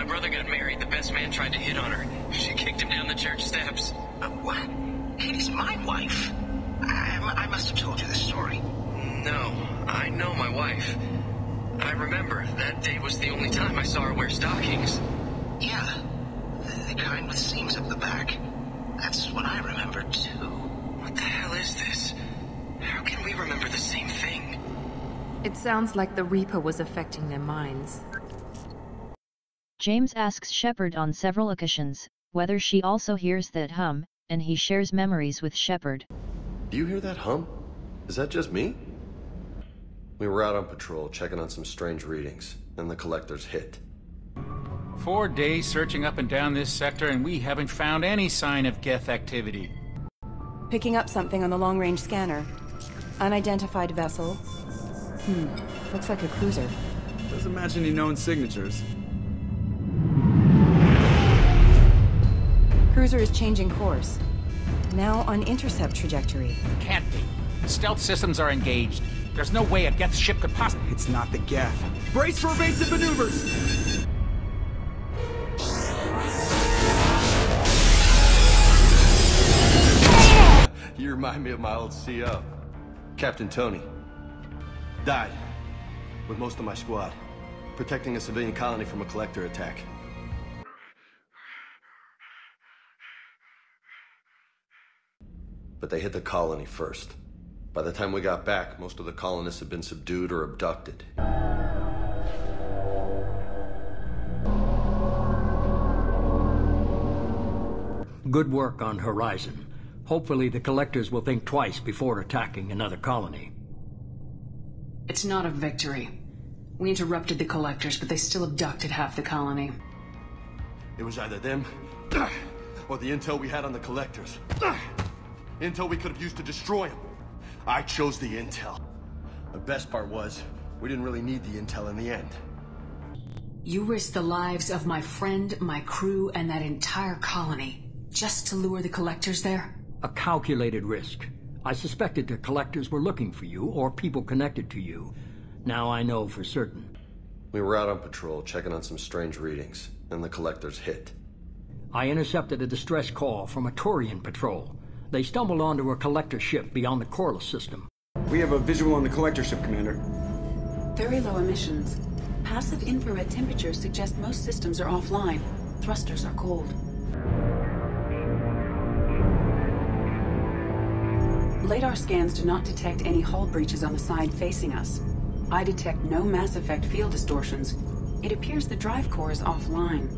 my brother got married, the best man tried to hit on her. She kicked him down the church steps. What? Katie's my wife. I must have told you this story. No, I know my wife. I remember, that day was the only time I saw her wear stockings. Yeah, the kind with seams up the back. That's what I remember, too. What the hell is this? How can we remember the same thing? It sounds like the Reaper was affecting their minds. James asks Shepard on several occasions whether she also hears that hum, and he shares memories with Shepard. Do you hear that hum? Is that just me? We were out on patrol, checking on some strange readings, and the collectors hit. 4 days searching up and down this sector, and we haven't found any sign of Geth activity. Picking up something on the long-range scanner. Unidentified vessel. Looks like a cruiser. Doesn't match any known signatures. Cruiser is changing course. Now on intercept trajectory. Can't be. Stealth systems are engaged. There's no way a Geth ship could possibly... It's not the Geth. Brace for evasive maneuvers! You remind me of my old CO, Captain Tony. Died, with most of my squad, protecting a civilian colony from a collector attack. But they hit the colony first. By the time we got back, most of the colonists had been subdued or abducted. Good work on Horizon. Hopefully the collectors will think twice before attacking another colony. It's not a victory. We interrupted the collectors, but they still abducted half the colony. It was either them, or the intel we had on the collectors. Intel we could have used to destroy them. I chose the intel. The best part was, we didn't really need the intel in the end. You risked the lives of my friend, my crew, and that entire colony, just to lure the collectors there? A calculated risk. I suspected the collectors were looking for you, or people connected to you. Now I know for certain. We were out on patrol, checking on some strange readings, and the collectors hit. I intercepted a distress call from a Turian patrol. They stumbled onto a collector ship beyond the Corliss system. We have a visual on the collector ship, Commander. Very low emissions. Passive infrared temperatures suggest most systems are offline. Thrusters are cold. Radar scans do not detect any hull breaches on the side facing us. I detect no Mass Effect field distortions. It appears the drive core is offline.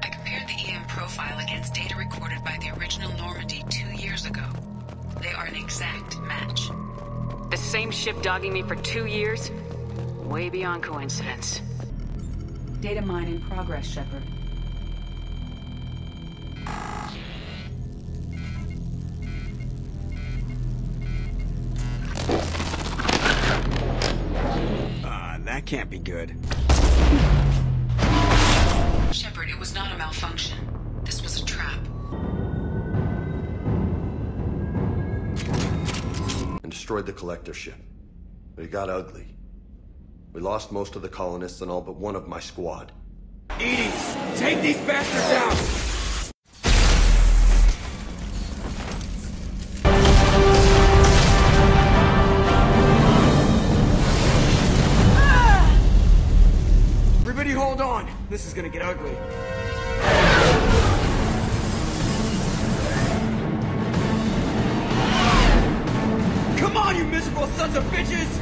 I compared the EM profile against data recorded by the original Normandy 2 years ago. They are an exact match. The same ship dogging me for 2 years? Way beyond coincidence. Data mine in progress, Shepard. That can't be good. Shepard, it was not a malfunction. This was a trap. And destroyed the collector ship. But it got ugly. We lost most of the colonists and all but one of my squad. EDI, take these bastards out! Everybody hold on. This is gonna get ugly. Come on, you miserable sons of bitches!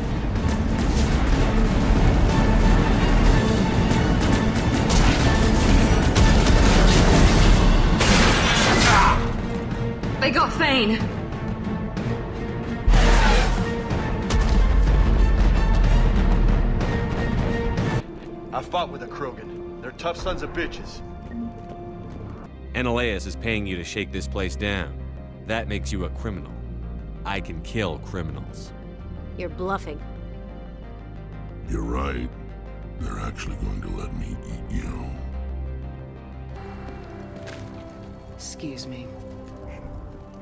They got Thane! I fought with the Krogan. They're tough sons of bitches. Ananias is paying you to shake this place down. That makes you a criminal. I can kill criminals. You're bluffing. You're right. They're actually going to let me eat you. Excuse me.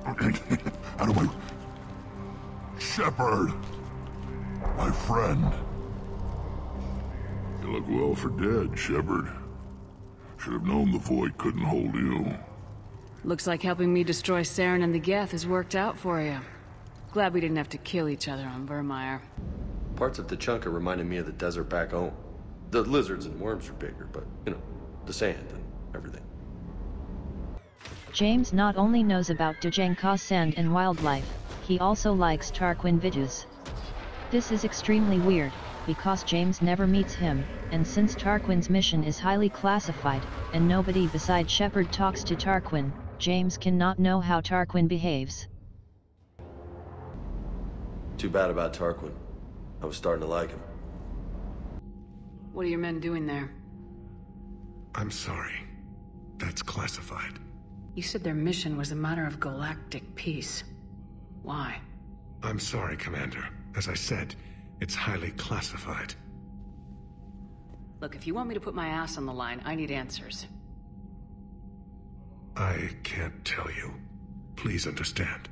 Out of my... Shepard! My friend. You look well for dead, Shepard. Should have known the void couldn't hold you. Looks like helping me destroy Saren and the Geth has worked out for you. Glad we didn't have to kill each other on Vermeer. Parts of Tachanka reminded me of the desert back home. The lizards and worms are bigger, but, you know, the sand and everything. James not only knows about Tachanka's sand and wildlife, he also likes Tarquin Vitus. This is extremely weird, because James never meets him, and since Tarquin's mission is highly classified, and nobody beside Shepard talks to Tarquin, James cannot know how Tarquin behaves. Too bad about Tarquin. I was starting to like him. What are your men doing there? I'm sorry. That's classified. You said their mission was a matter of galactic peace. Why? I'm sorry, Commander. As I said, it's highly classified. Look, if you want me to put my ass on the line, I need answers. I can't tell you. Please understand.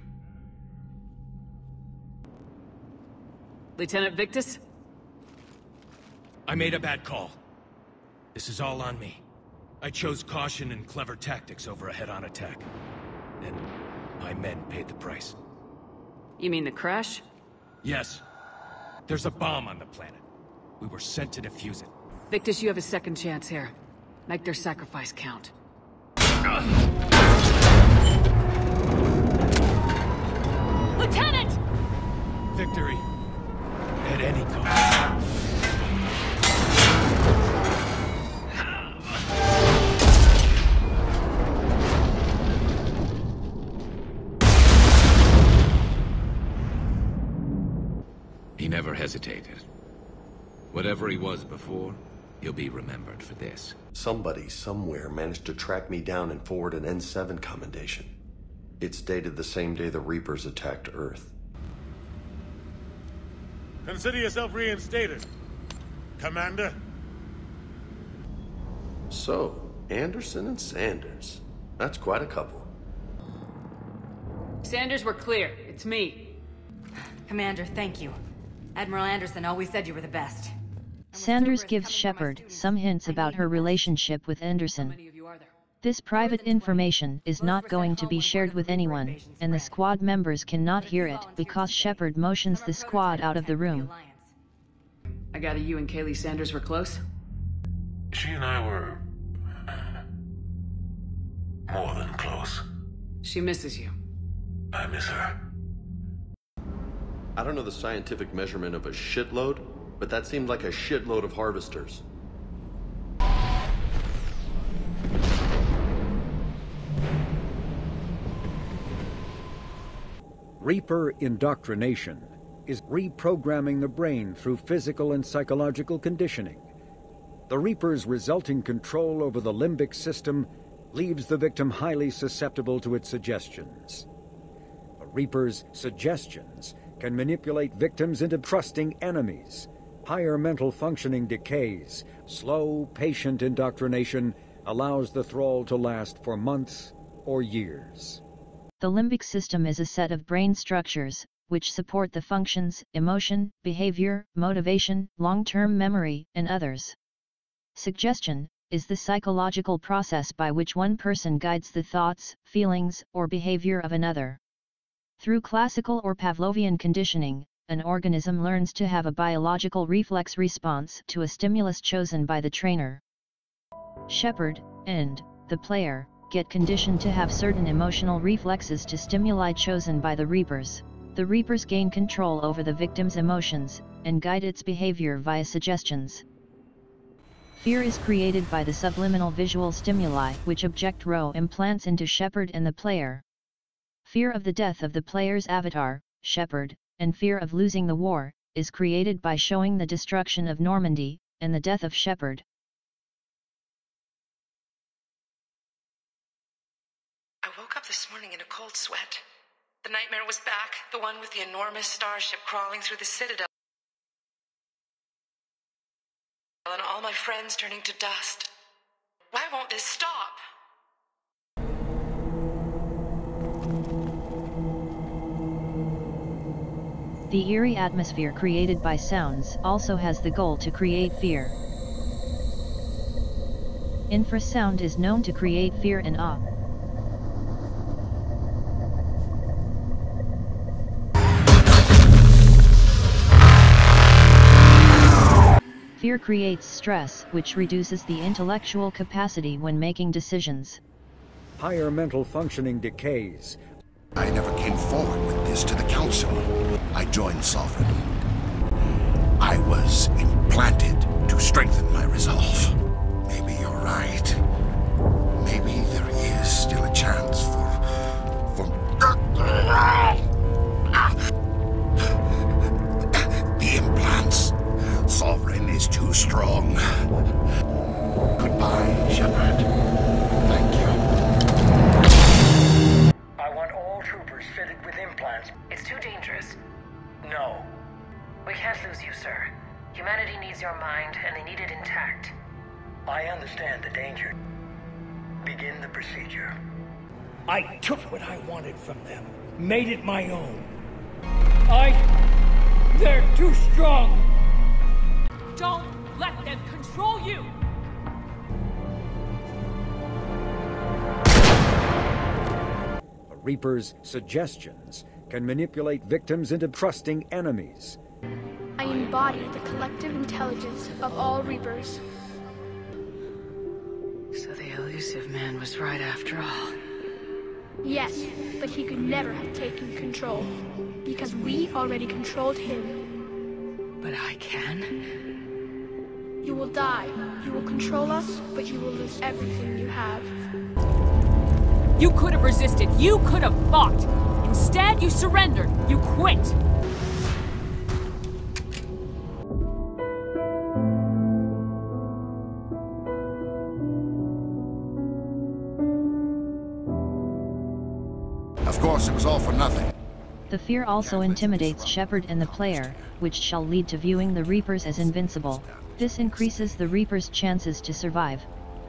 Lieutenant Victus? I made a bad call. This is all on me. I chose caution and clever tactics over a head-on attack. And my men paid the price. You mean the crash? Yes. There's a bomb on the planet. We were sent to defuse it. Victus, you have a second chance here. Make their sacrifice count. Lieutenant! Victory. At any cost. He never hesitated. Whatever he was before, he'll be remembered for this. Somebody, somewhere, managed to track me down and forward an N7 commendation. It's dated the same day the Reapers attacked Earth. Consider yourself reinstated, Commander. So, Anderson and Sanders. That's quite a couple. Sanders, we're clear. It's me. Commander, thank you. Admiral Anderson always said you were the best. Sanders gives Shepard some hints about her relationship with Anderson. This private information is not going to be shared with anyone, and the squad members cannot hear it because Shepard motions the squad out of the room. I gather you and Kaylee Sanders were close? She and I were... more than close. She misses you. I miss her. I don't know the scientific measurement of a shitload, but that seemed like a shitload of harvesters. Reaper indoctrination is reprogramming the brain through physical and psychological conditioning. The Reaper's resulting control over the limbic system leaves the victim highly susceptible to its suggestions. The Reaper's suggestions can manipulate victims into trusting enemies. Higher mental functioning decays. Slow, patient indoctrination allows the thrall to last for months or years. The limbic system is a set of brain structures, which support the functions, emotion, behavior, motivation, long-term memory, and others. Suggestion is the psychological process by which one person guides the thoughts, feelings, or behavior of another. Through classical or Pavlovian conditioning, an organism learns to have a biological reflex response to a stimulus chosen by the trainer. Shepard and the player get conditioned to have certain emotional reflexes to stimuli chosen by the Reapers. The Reapers gain control over the victim's emotions and guide its behavior via suggestions. Fear is created by the subliminal visual stimuli which Object Rho implants into Shepard and the player. Fear of the death of the player's avatar, Shepard, and fear of losing the war, is created by showing the destruction of Normandy, and the death of Shepard. I woke up this morning in a cold sweat. The nightmare was back, the one with the enormous starship crawling through the Citadel, and all my friends turning to dust. Why won't this stop? The eerie atmosphere created by sounds also has the goal to create fear. Infrasound is known to create fear and awe. Fear creates stress, which reduces the intellectual capacity when making decisions. Higher mental functioning decays. I never came forward with this to the Council. I joined Sovereign. I was implanted to strengthen my resolve. Maybe you're right. Maybe there is still a chance for... The implants. Sovereign is too strong. Goodbye, Shepard. Thank you. I want all troopers fitted with implants. It's too dangerous. No. We can't lose you, sir. Humanity needs your mind, and they need it intact. I understand the danger. Begin the procedure. I took what I wanted from them, made it my own. They're too strong! Don't let them control you! A Reaper's suggestions can manipulate victims into trusting enemies. I embody the collective intelligence of all Reapers. So the elusive man was right after all. Yes, but he could never have taken control, because we already controlled him. But I can? You will die. You will control us, but you will lose everything you have. You could have resisted. You could have fought. Instead, you surrendered. You quit. Of course, it was all for nothing. The fear also intimidates Shepard and the player, which shall lead to viewing the Reapers as invincible. This increases the Reapers' chances to survive.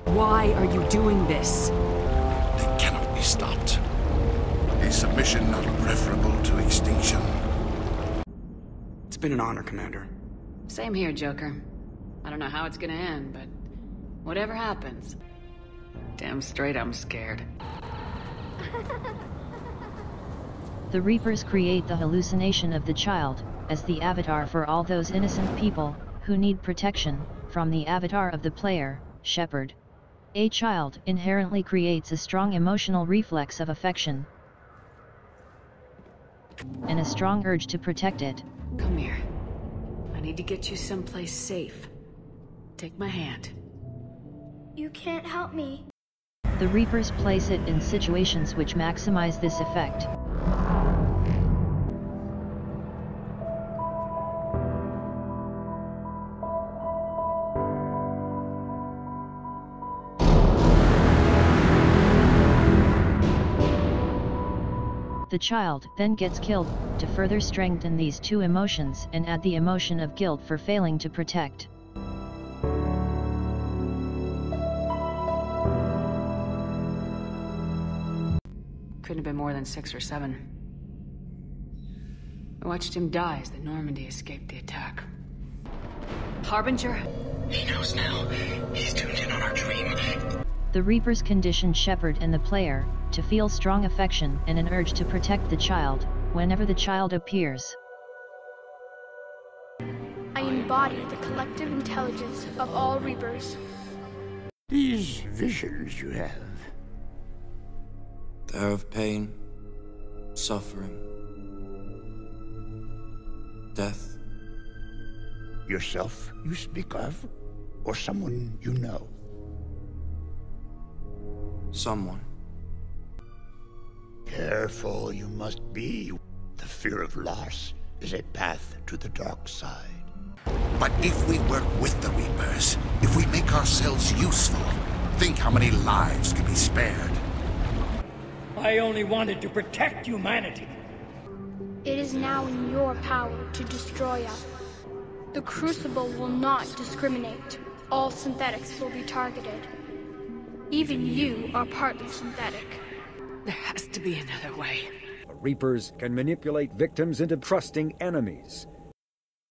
Why are you doing this? They cannot be stopped. A submission not preferable to extinction. It's been an honor, Commander. Same here, Joker. I don't know how it's gonna end, but whatever happens, damn straight I'm scared. The Reapers create the hallucination of the child, as the avatar for all those innocent people, who need protection, from the avatar of the player, Shepard. A child inherently creates a strong emotional reflex of affection, and a strong urge to protect it. Come here. I need to get you someplace safe. Take my hand. You can't help me. The Reapers place it in situations which maximize this effect. The child then gets killed, to further strengthen these two emotions and add the emotion of guilt for failing to protect. Couldn't have been more than 6 or 7. I watched him die as the Normandy escaped the attack. Harbinger? He knows now. He's tuned in on our dream. The Reapers condition Shepard and the player to feel strong affection and an urge to protect the child, whenever the child appears. I embody the collective intelligence of all Reapers. These visions you have. They're of pain, suffering, death. Yourself you speak of, or someone you know? Someone. Careful you must be. The fear of loss is a path to the dark side. But if we work with the Reapers, if we make ourselves useful, think how many lives could be spared. I only wanted to protect humanity. It is now in your power to destroy us. The Crucible will not discriminate. All synthetics will be targeted. Even you are partly synthetic. There has to be another way. The Reapers can manipulate victims into trusting enemies.